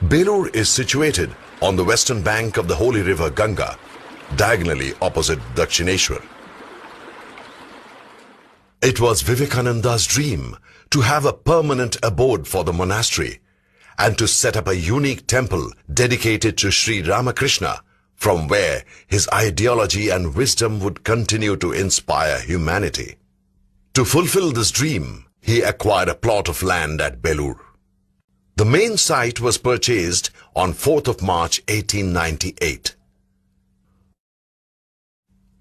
Belur is situated on the western bank of the holy river Ganga, diagonally opposite Dakshineshwar. It was Vivekananda's dream to have a permanent abode for the monastery and to set up a unique temple dedicated to Sri Ramakrishna, from where his ideology and wisdom would continue to inspire humanity. To fulfill this dream, he acquired a plot of land at Belur. The main site was purchased on 4th of March 1898.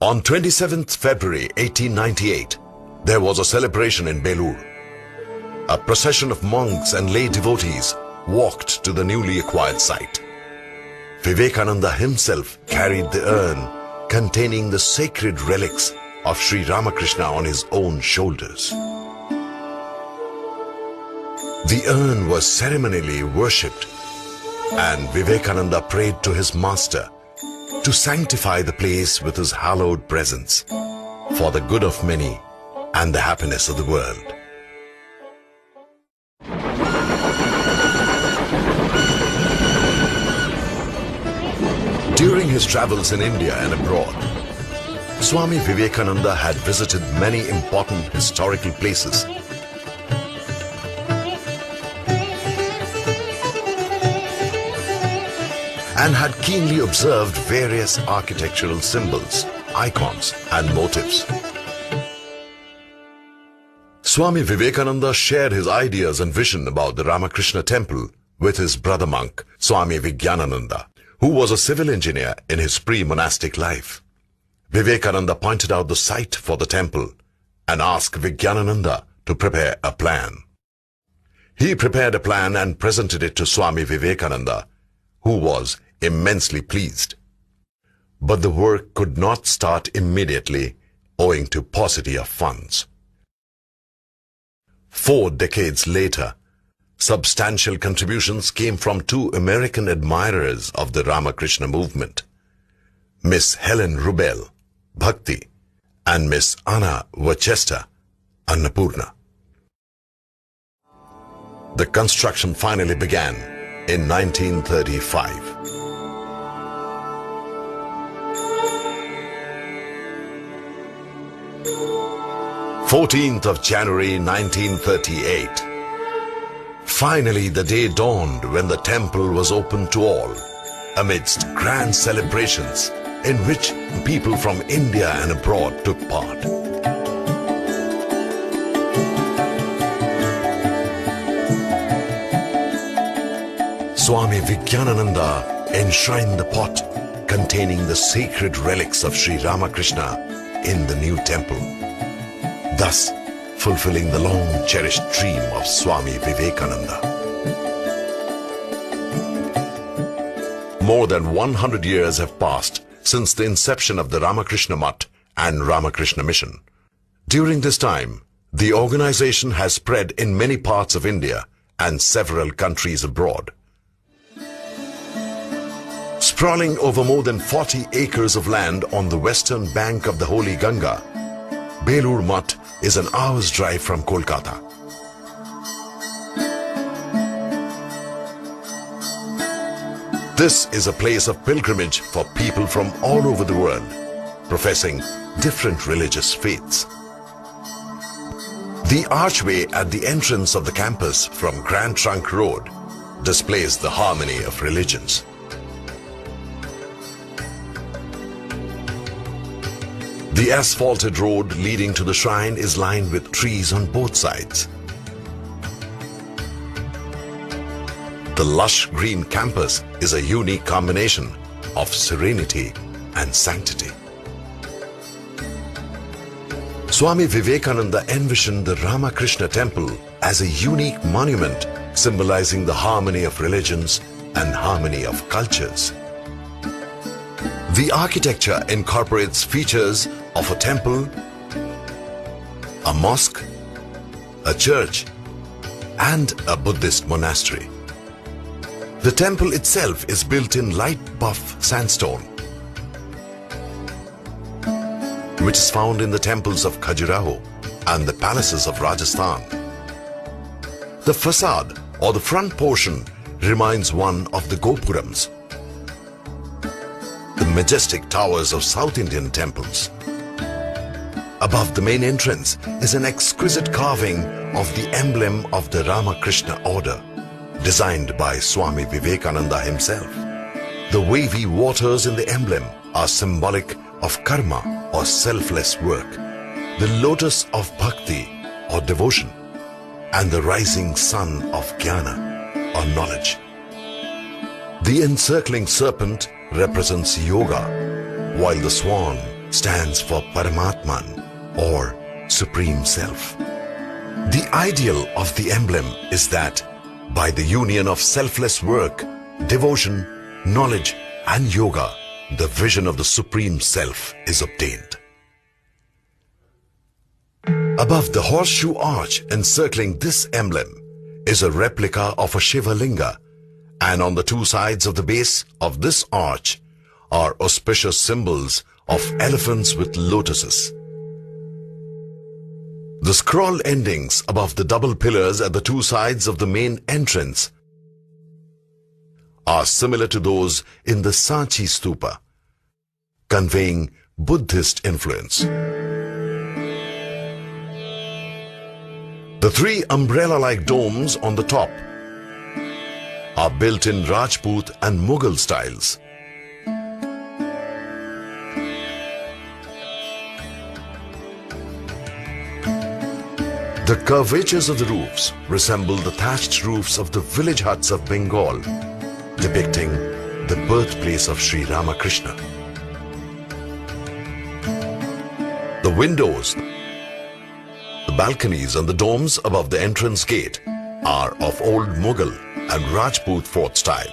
On 27th February 1898, there was a celebration in Belur. A procession of monks and lay devotees walked to the newly acquired site. Vivekananda himself carried the urn containing the sacred relics of Sri Ramakrishna on his own shoulders. The urn was ceremonially worshipped, and Vivekananda prayed to his master to sanctify the place with his hallowed presence for the good of many and the happiness of the world. During his travels in India and abroad, Swami Vivekananda had visited many important historical places. And had keenly observed various architectural symbols, icons, and motifs. Swami Vivekananda shared his ideas and vision about the Ramakrishna temple with his brother monk, Swami Vijnanananda, who was a civil engineer in his pre-monastic life. Vivekananda pointed out the site for the temple and asked Vijnanananda to prepare a plan. He prepared a plan and presented it to Swami Vivekananda, who was immensely pleased. But the work could not start immediately owing to paucity of funds. 4 decades later, substantial contributions came from 2 American admirers of the Ramakrishna movement, Miss Helen Rubel, Bhakti, and Miss Anna Worcester, Annapurna. The construction finally began in 1935. 14th of January 1938. Finally, the day dawned when the temple was open to all, amidst grand celebrations in which people from India and abroad took part. Swami Vijnanananda enshrined the pot containing the sacred relics of Sri Ramakrishna in the new temple, thus fulfilling the long-cherished dream of Swami Vivekananda. More than 100 years have passed since the inception of the Ramakrishna Mutt and Ramakrishna Mission. During this time, the organization has spread in many parts of India and several countries abroad. Sprawling over more than 40 acres of land on the western bank of the holy Ganga, Belur Mutt is an hour's drive from Kolkata. This is a place of pilgrimage for people from all over the world, professing different religious faiths. The archway at the entrance of the campus from Grand Trunk Road displays the harmony of religions. The asphalted road leading to the shrine is lined with trees on both sides. The lush green campus is a unique combination of serenity and sanctity. Swami Vivekananda envisioned the Ramakrishna temple as a unique monument symbolizing the harmony of religions and harmony of cultures. The architecture incorporates features of a temple, a mosque, a church, and a Buddhist monastery. The temple itself is built in light buff sandstone, which is found in the temples of Khajuraho and the palaces of Rajasthan. The facade or the front portion reminds one of the Gopurams, the majestic towers of South Indian temples. Above the main entrance is an exquisite carving of the emblem of the Ramakrishna order, designed by Swami Vivekananda himself. The wavy waters in the emblem are symbolic of karma or selfless work, the lotus of bhakti or devotion, and the rising sun of jnana or knowledge. The encircling serpent represents yoga, while the swan stands for Paramatman or Supreme Self. The ideal of the emblem is that by the union of selfless work, devotion, knowledge and yoga, the vision of the Supreme Self is obtained. Above the horseshoe arch encircling this emblem is a replica of a Shiva Linga, and on the two sides of the base of this arch are auspicious symbols of elephants with lotuses. The scroll endings above the double pillars at the two sides of the main entrance are similar to those in the Sanchi Stupa, conveying Buddhist influence. The three umbrella-like domes on the top are built in Rajput and Mughal styles. The curvatures of the roofs resemble the thatched roofs of the village huts of Bengal, depicting the birthplace of Sri Ramakrishna. The windows, the balconies and the domes above the entrance gate are of old Mughal and Rajput fort style.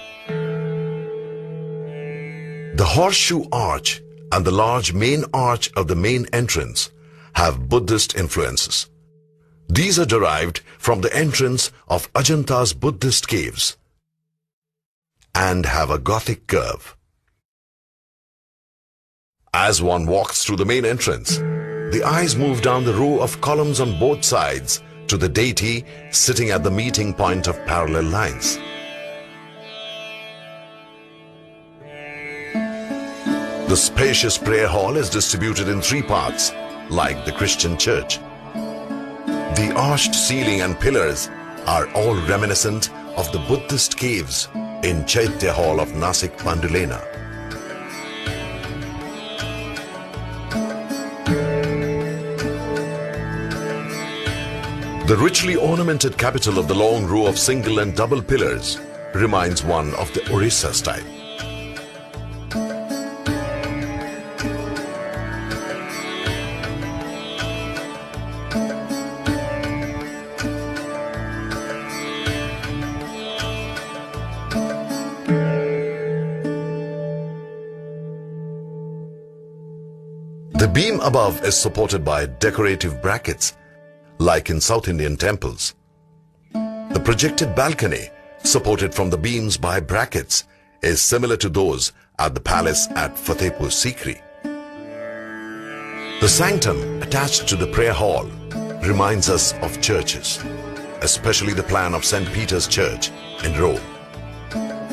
The horseshoe arch and the large main arch of the main entrance have Buddhist influences. These are derived from the entrance of Ajanta's Buddhist caves and have a Gothic curve. As one walks through the main entrance, the eyes move down the row of columns on both sides to the deity sitting at the meeting point of parallel lines. The spacious prayer hall is distributed in three parts, like the Christian church. The arched ceiling and pillars are all reminiscent of the Buddhist caves in Chaitya Hall of Nasik Pandulena. The richly ornamented capital of the long row of single and double pillars reminds one of the Orissa style. The beam above is supported by decorative brackets, like in South Indian temples. The projected balcony, supported from the beams by brackets, is similar to those at the palace at Fatehpur Sikri. The sanctum attached to the prayer hall reminds us of churches, especially the plan of St. Peter's Church in Rome.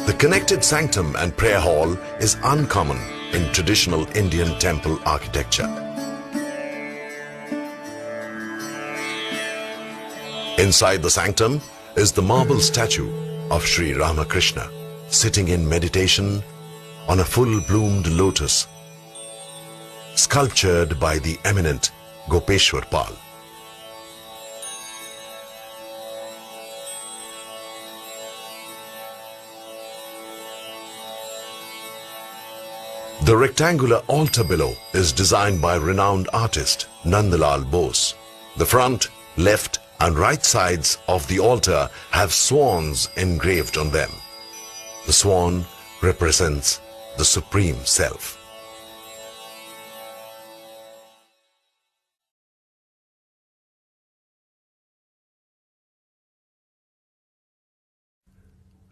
The connected sanctum and prayer hall is uncommon in traditional Indian temple architecture. Inside the sanctum is the marble statue of Sri Ramakrishna, sitting in meditation on a full-bloomed lotus, sculptured by the eminent Gopeshwar Pal. The rectangular altar below is designed by renowned artist Nandlal Bose. The front, left and right sides of the altar have swans engraved on them. The swan represents the Supreme Self.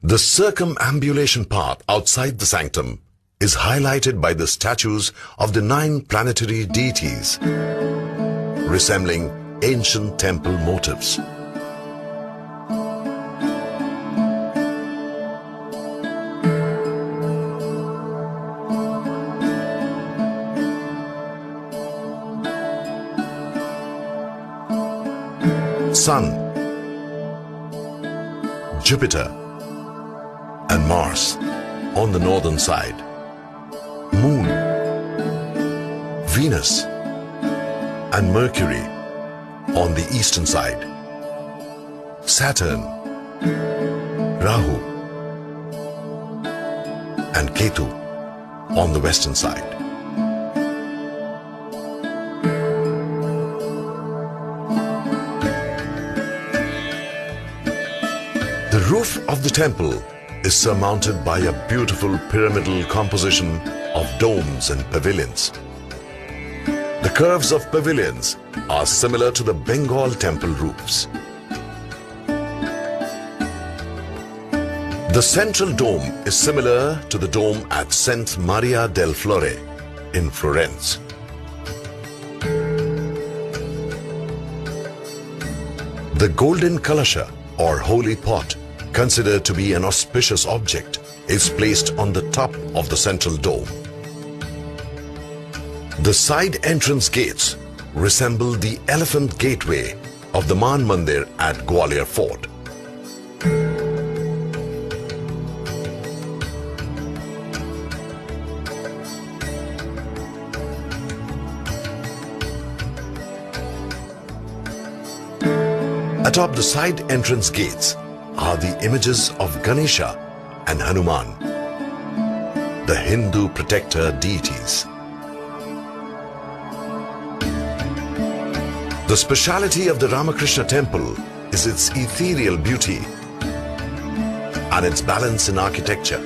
The circumambulation path outside the sanctum is highlighted by the statues of the 9 planetary deities, resembling ancient temple motifs. Sun, Jupiter, and Mars on the northern side, Moon, Venus, and Mercury on the eastern side, Saturn, Rahu, and Ketu on the western side. The roof of the temple is surmounted by a beautiful pyramidal composition of domes and pavilions. The curves of pavilions are similar to the Bengal temple roofs. The central dome is similar to the dome at St. Maria del Fiore in Florence. The golden kalasha, or holy pot, considered to be an auspicious object, is placed on the top of the central dome. The side entrance gates resemble the elephant gateway of the Man Mandir at Gwalior Fort. Atop the side entrance gates are the images of Ganesha and Hanuman, the Hindu protector deities. The speciality of the Ramakrishna temple is its ethereal beauty and its balance in architecture.